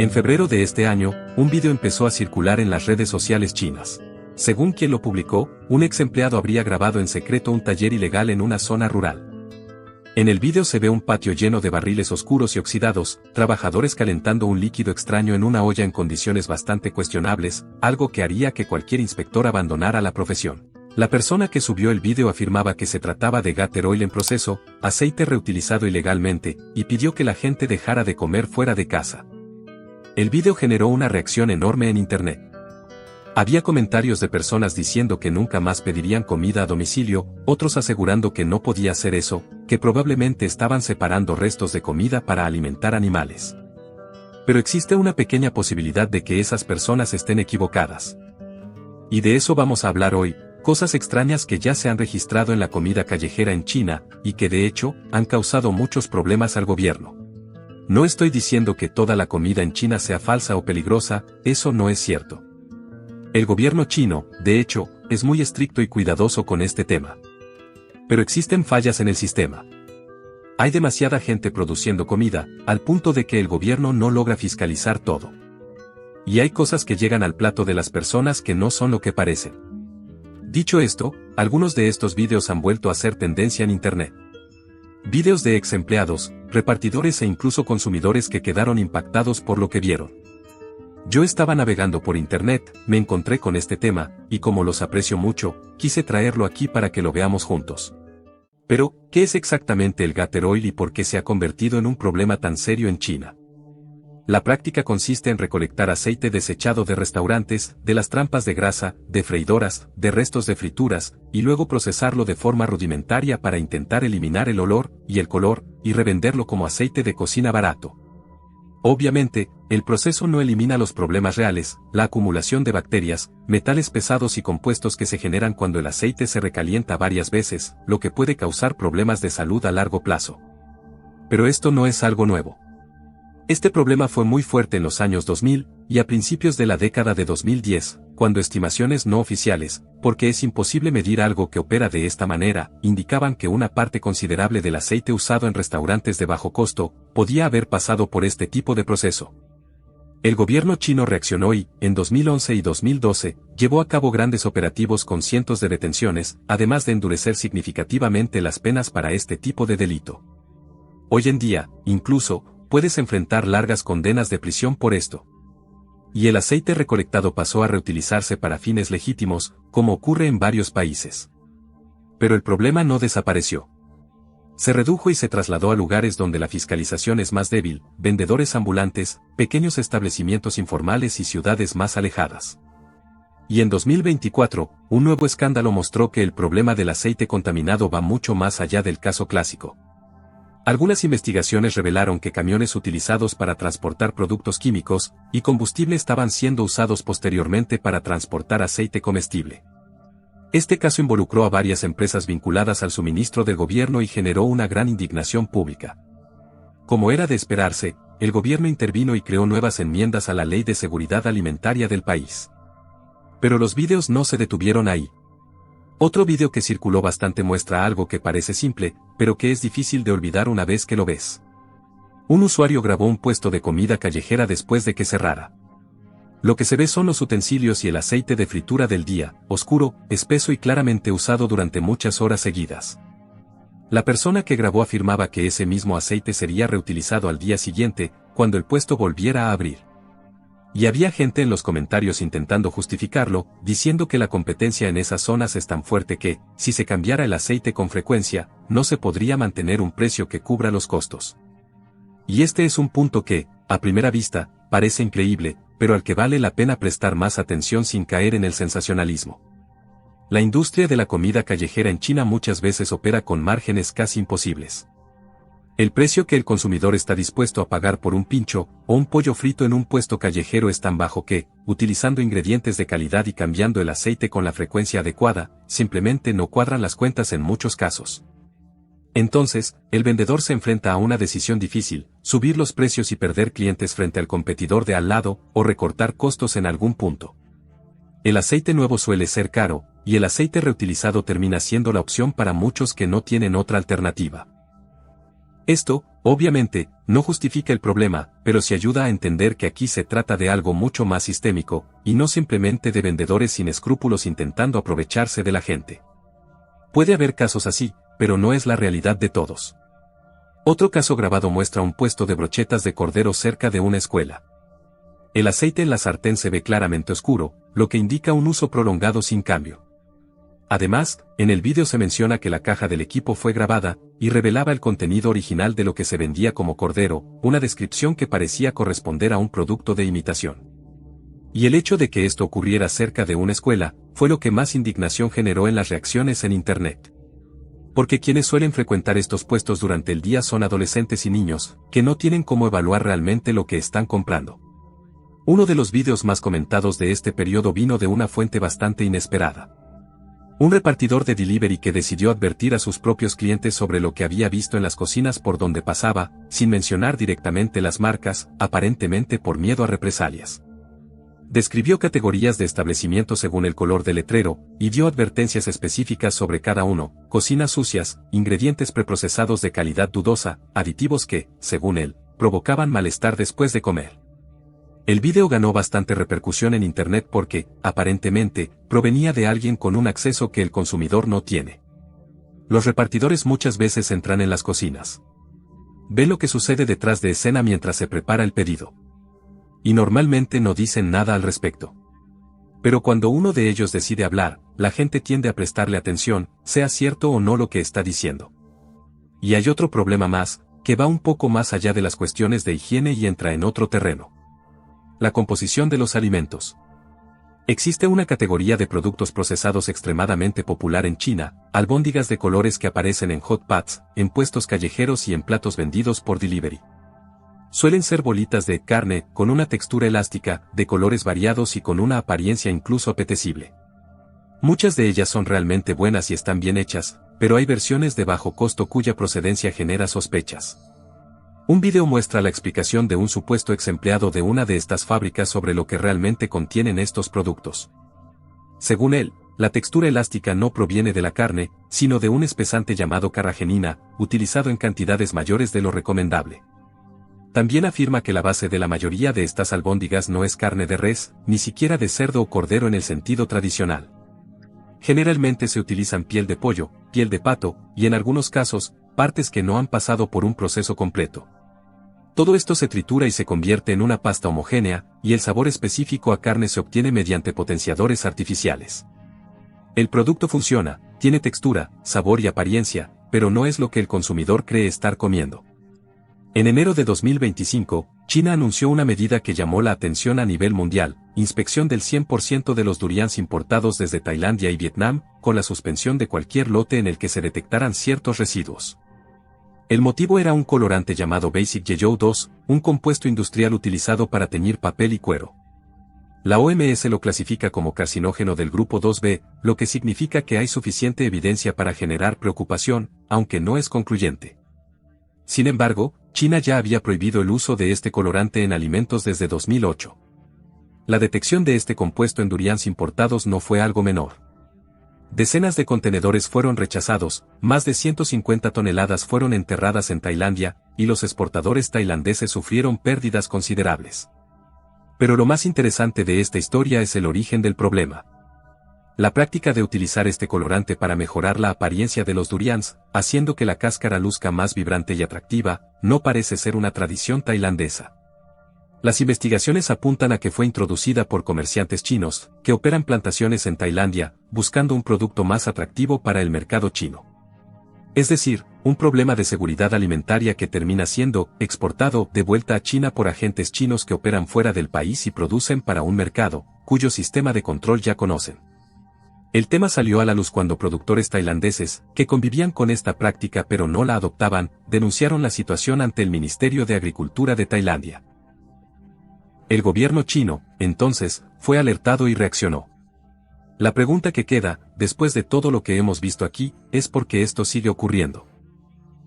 En febrero de este año, un video empezó a circular en las redes sociales chinas. Según quien lo publicó, un ex empleado habría grabado en secreto un taller ilegal en una zona rural. En el video se ve un patio lleno de barriles oscuros y oxidados, trabajadores calentando un líquido extraño en una olla en condiciones bastante cuestionables, algo que haría que cualquier inspector abandonara la profesión. La persona que subió el video afirmaba que se trataba de Gator Oil en proceso, aceite reutilizado ilegalmente, y pidió que la gente dejara de comer fuera de casa. El video generó una reacción enorme en internet. Había comentarios de personas diciendo que nunca más pedirían comida a domicilio, otros asegurando que no podía hacer eso, que probablemente estaban separando restos de comida para alimentar animales. Pero existe una pequeña posibilidad de que esas personas estén equivocadas. Y de eso vamos a hablar hoy, cosas extrañas que ya se han registrado en la comida callejera en China, y que de hecho, han causado muchos problemas al gobierno. No estoy diciendo que toda la comida en China sea falsa o peligrosa, eso no es cierto. El gobierno chino, de hecho, es muy estricto y cuidadoso con este tema. Pero existen fallas en el sistema. Hay demasiada gente produciendo comida, al punto de que el gobierno no logra fiscalizar todo. Y hay cosas que llegan al plato de las personas que no son lo que parecen. Dicho esto, algunos de estos vídeos han vuelto a ser tendencia en internet. Vídeos de ex empleados, repartidores e incluso consumidores que quedaron impactados por lo que vieron. Yo estaba navegando por internet, me encontré con este tema, y como los aprecio mucho, quise traerlo aquí para que lo veamos juntos. Pero, ¿qué es exactamente el Gator Oil y por qué se ha convertido en un problema tan serio en China? La práctica consiste en recolectar aceite desechado de restaurantes, de las trampas de grasa, de freidoras, de restos de frituras, y luego procesarlo de forma rudimentaria para intentar eliminar el olor y el color, y revenderlo como aceite de cocina barato. Obviamente, el proceso no elimina los problemas reales, la acumulación de bacterias, metales pesados y compuestos que se generan cuando el aceite se recalienta varias veces, lo que puede causar problemas de salud a largo plazo. Pero esto no es algo nuevo. Este problema fue muy fuerte en los años 2000, y a principios de la década de 2010, cuando estimaciones no oficiales, porque es imposible medir algo que opera de esta manera, indicaban que una parte considerable del aceite usado en restaurantes de bajo costo, podía haber pasado por este tipo de proceso. El gobierno chino reaccionó y, en 2011 y 2012, llevó a cabo grandes operativos con cientos de detenciones, además de endurecer significativamente las penas para este tipo de delito. Hoy en día, incluso, puedes enfrentar largas condenas de prisión por esto. Y el aceite recolectado pasó a reutilizarse para fines legítimos, como ocurre en varios países. Pero el problema no desapareció. Se redujo y se trasladó a lugares donde la fiscalización es más débil, vendedores ambulantes, pequeños establecimientos informales y ciudades más alejadas. Y en 2024, un nuevo escándalo mostró que el problema del aceite contaminado va mucho más allá del caso clásico. Algunas investigaciones revelaron que camiones utilizados para transportar productos químicos y combustible estaban siendo usados posteriormente para transportar aceite comestible. Este caso involucró a varias empresas vinculadas al suministro del gobierno y generó una gran indignación pública. Como era de esperarse, el gobierno intervino y creó nuevas enmiendas a la Ley de Seguridad Alimentaria del país. Pero los vídeos no se detuvieron ahí. Otro vídeo que circuló bastante muestra algo que parece simple, pero que es difícil de olvidar una vez que lo ves. Un usuario grabó un puesto de comida callejera después de que cerrara. Lo que se ve son los utensilios y el aceite de fritura del día, oscuro, espeso y claramente usado durante muchas horas seguidas. La persona que grabó afirmaba que ese mismo aceite sería reutilizado al día siguiente, cuando el puesto volviera a abrir. Y había gente en los comentarios intentando justificarlo, diciendo que la competencia en esas zonas es tan fuerte que, si se cambiara el aceite con frecuencia, no se podría mantener un precio que cubra los costos. Y este es un punto que, a primera vista, parece increíble, pero al que vale la pena prestar más atención sin caer en el sensacionalismo. La industria de la comida callejera en China muchas veces opera con márgenes casi imposibles. El precio que el consumidor está dispuesto a pagar por un pincho o un pollo frito en un puesto callejero es tan bajo que, utilizando ingredientes de calidad y cambiando el aceite con la frecuencia adecuada, simplemente no cuadran las cuentas en muchos casos. Entonces, el vendedor se enfrenta a una decisión difícil: subir los precios y perder clientes frente al competidor de al lado, o recortar costos en algún punto. El aceite nuevo suele ser caro, y el aceite reutilizado termina siendo la opción para muchos que no tienen otra alternativa. Esto, obviamente, no justifica el problema, pero sí ayuda a entender que aquí se trata de algo mucho más sistémico, y no simplemente de vendedores sin escrúpulos intentando aprovecharse de la gente. Puede haber casos así, pero no es la realidad de todos. Otro caso grabado muestra un puesto de brochetas de cordero cerca de una escuela. El aceite en la sartén se ve claramente oscuro, lo que indica un uso prolongado sin cambio. Además, en el vídeo se menciona que la caja del equipo fue grabada, y revelaba el contenido original de lo que se vendía como cordero, una descripción que parecía corresponder a un producto de imitación. Y el hecho de que esto ocurriera cerca de una escuela, fue lo que más indignación generó en las reacciones en Internet. Porque quienes suelen frecuentar estos puestos durante el día son adolescentes y niños, que no tienen cómo evaluar realmente lo que están comprando. Uno de los vídeos más comentados de este periodo vino de una fuente bastante inesperada. Un repartidor de delivery que decidió advertir a sus propios clientes sobre lo que había visto en las cocinas por donde pasaba, sin mencionar directamente las marcas, aparentemente por miedo a represalias. Describió categorías de establecimientos según el color del letrero, y dio advertencias específicas sobre cada uno: cocinas sucias, ingredientes preprocesados de calidad dudosa, aditivos que, según él, provocaban malestar después de comer. El vídeo ganó bastante repercusión en Internet porque, aparentemente, provenía de alguien con un acceso que el consumidor no tiene. Los repartidores muchas veces entran en las cocinas. Ven lo que sucede detrás de escena mientras se prepara el pedido. Y normalmente no dicen nada al respecto. Pero cuando uno de ellos decide hablar, la gente tiende a prestarle atención, sea cierto o no lo que está diciendo. Y hay otro problema más, que va un poco más allá de las cuestiones de higiene y entra en otro terreno. La composición de los alimentos. Existe una categoría de productos procesados extremadamente popular en China, albóndigas de colores que aparecen en hot pots, en puestos callejeros y en platos vendidos por delivery. Suelen ser bolitas de carne, con una textura elástica, de colores variados y con una apariencia incluso apetecible. Muchas de ellas son realmente buenas y están bien hechas, pero hay versiones de bajo costo cuya procedencia genera sospechas. Un video muestra la explicación de un supuesto ex empleado de una de estas fábricas sobre lo que realmente contienen estos productos. Según él, la textura elástica no proviene de la carne, sino de un espesante llamado carragenina, utilizado en cantidades mayores de lo recomendable. También afirma que la base de la mayoría de estas albóndigas no es carne de res, ni siquiera de cerdo o cordero en el sentido tradicional. Generalmente se utilizan piel de pollo, piel de pato, y en algunos casos, partes que no han pasado por un proceso completo. Todo esto se tritura y se convierte en una pasta homogénea, y el sabor específico a carne se obtiene mediante potenciadores artificiales. El producto funciona, tiene textura, sabor y apariencia, pero no es lo que el consumidor cree estar comiendo. En enero de 2025, China anunció una medida que llamó la atención a nivel mundial: inspección del 100% de los durians importados desde Tailandia y Vietnam, con la suspensión de cualquier lote en el que se detectaran ciertos residuos. El motivo era un colorante llamado Basic Yellow 2, un compuesto industrial utilizado para teñir papel y cuero. La OMS lo clasifica como carcinógeno del grupo 2B, lo que significa que hay suficiente evidencia para generar preocupación, aunque no es concluyente. Sin embargo, China ya había prohibido el uso de este colorante en alimentos desde 2008. La detección de este compuesto en durians importados no fue algo menor. Decenas de contenedores fueron rechazados, más de 150 toneladas fueron enterradas en Tailandia, y los exportadores tailandeses sufrieron pérdidas considerables. Pero lo más interesante de esta historia es el origen del problema. La práctica de utilizar este colorante para mejorar la apariencia de los durians, haciendo que la cáscara luzca más vibrante y atractiva, no parece ser una tradición tailandesa. Las investigaciones apuntan a que fue introducida por comerciantes chinos, que operan plantaciones en Tailandia, buscando un producto más atractivo para el mercado chino. Es decir, un problema de seguridad alimentaria que termina siendo exportado de vuelta a China por agentes chinos que operan fuera del país y producen para un mercado, cuyo sistema de control ya conocen. El tema salió a la luz cuando productores tailandeses, que convivían con esta práctica pero no la adoptaban, denunciaron la situación ante el Ministerio de Agricultura de Tailandia. El gobierno chino, entonces, fue alertado y reaccionó. La pregunta que queda, después de todo lo que hemos visto aquí, es por qué esto sigue ocurriendo.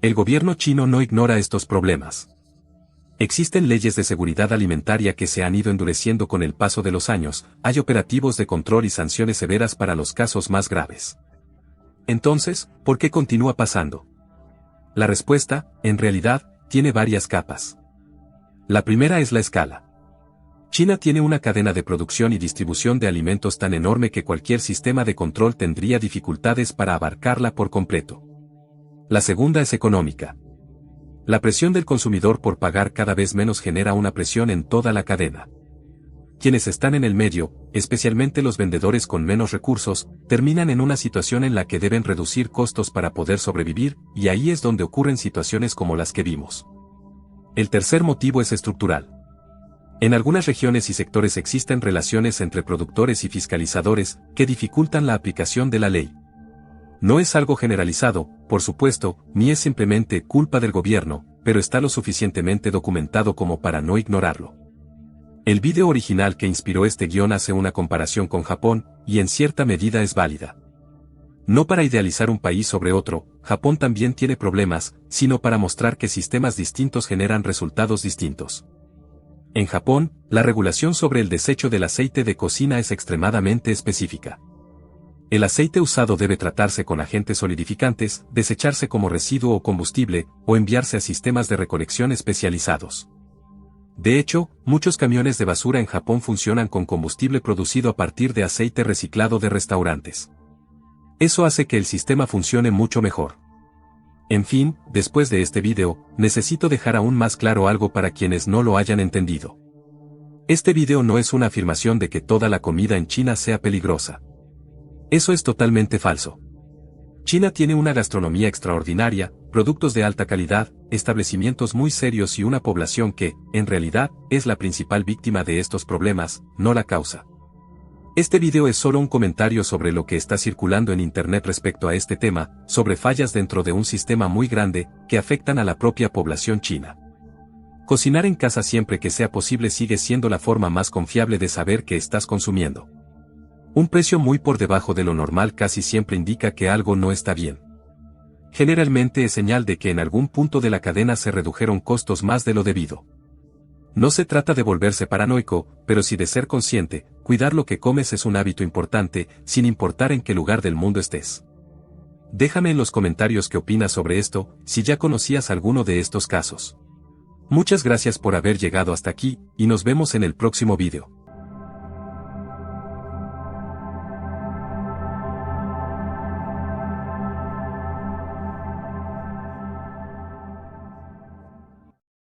El gobierno chino no ignora estos problemas. Existen leyes de seguridad alimentaria que se han ido endureciendo con el paso de los años, hay operativos de control y sanciones severas para los casos más graves. Entonces, ¿por qué continúa pasando? La respuesta, en realidad, tiene varias capas. La primera es la escala. China tiene una cadena de producción y distribución de alimentos tan enorme que cualquier sistema de control tendría dificultades para abarcarla por completo. La segunda es económica. La presión del consumidor por pagar cada vez menos genera una presión en toda la cadena. Quienes están en el medio, especialmente los vendedores con menos recursos, terminan en una situación en la que deben reducir costos para poder sobrevivir, y ahí es donde ocurren situaciones como las que vimos. El tercer motivo es estructural. En algunas regiones y sectores existen relaciones entre productores y fiscalizadores que dificultan la aplicación de la ley. No es algo generalizado, por supuesto, ni es simplemente culpa del gobierno, pero está lo suficientemente documentado como para no ignorarlo. El video original que inspiró este guión hace una comparación con Japón, y en cierta medida es válida. No para idealizar un país sobre otro, Japón también tiene problemas, sino para mostrar que sistemas distintos generan resultados distintos. En Japón, la regulación sobre el desecho del aceite de cocina es extremadamente específica. El aceite usado debe tratarse con agentes solidificantes, desecharse como residuo o combustible, o enviarse a sistemas de recolección especializados. De hecho, muchos camiones de basura en Japón funcionan con combustible producido a partir de aceite reciclado de restaurantes. Eso hace que el sistema funcione mucho mejor. En fin, después de este video, necesito dejar aún más claro algo para quienes no lo hayan entendido. Este video no es una afirmación de que toda la comida en China sea peligrosa. Eso es totalmente falso. China tiene una gastronomía extraordinaria, productos de alta calidad, establecimientos muy serios y una población que, en realidad, es la principal víctima de estos problemas, no la causa. Este video es solo un comentario sobre lo que está circulando en Internet respecto a este tema, sobre fallas dentro de un sistema muy grande, que afectan a la propia población china. Cocinar en casa siempre que sea posible sigue siendo la forma más confiable de saber qué estás consumiendo. Un precio muy por debajo de lo normal casi siempre indica que algo no está bien. Generalmente es señal de que en algún punto de la cadena se redujeron costos más de lo debido. No se trata de volverse paranoico, pero sí de ser consciente, cuidar lo que comes es un hábito importante, sin importar en qué lugar del mundo estés. Déjame en los comentarios qué opinas sobre esto, si ya conocías alguno de estos casos. Muchas gracias por haber llegado hasta aquí, y nos vemos en el próximo video.